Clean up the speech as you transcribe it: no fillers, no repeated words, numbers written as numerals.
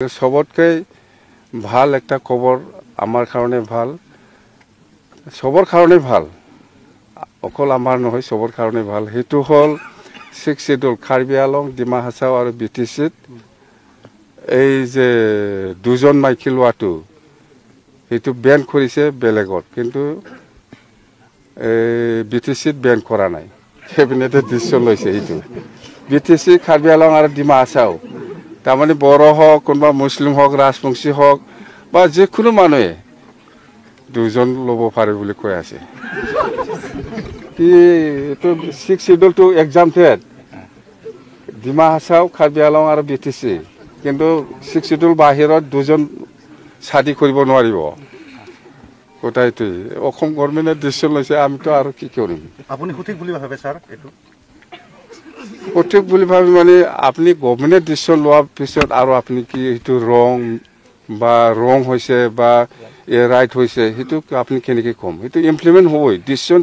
সবতকৈ ভাল একটা খবৰ আমাৰ কাৰণে ভাল সবৰ কাৰণে ভাল অকল আমাৰ নহয় সবৰ কাৰণে ভাল হেতু হল 6 শিডিউল কাৰ্বি আলং ডিমা হাছাও আৰু বিটিচিত এই যে দুজন মাইকি লোৱাটো হেতু বেন কৰিছে বেলেগত কিন্তু বিটিচিত বেন কৰা নাই কেবিনেটে ডিসিশন লৈছে হেতু বিটিচি কাৰ্বি আলং আৰু ডিমা হাছাও তাৰমানে বড় হওক কোনবা মুছলিম হওক ৰাজবংশী হওক বা যিকোনো মানুহে দুজন ল'ব পাৰে বুলি কৈ আছে কি এটো 6 schedule to exempted Dima Hasao Karbi আলং আৰু বিটিচি কিন্তু 6 শিডিউল বাহিৰত দুজন শাদি কৰিব নোৱাৰিব কোটাইতে অসম গভৰ্ণমেণ্টে ডিসিশন লৈছে আমিতো আৰু কি কৰিম আপুনি সঠিক বুলি ভাবে স্যাৰ এটো সঠিক বুলি ভাবি মানে আপনি গভৰ্ণমেণ্টে ডিসিশন লোৱাৰ পিছত আৰু আপনি কি এটো ৰং হৈছে বা ৰাইট হৈছে হেতু আপনি কেনেকৈ কম এটো ইমপ্লিমেন্ট হয় ডিসিশন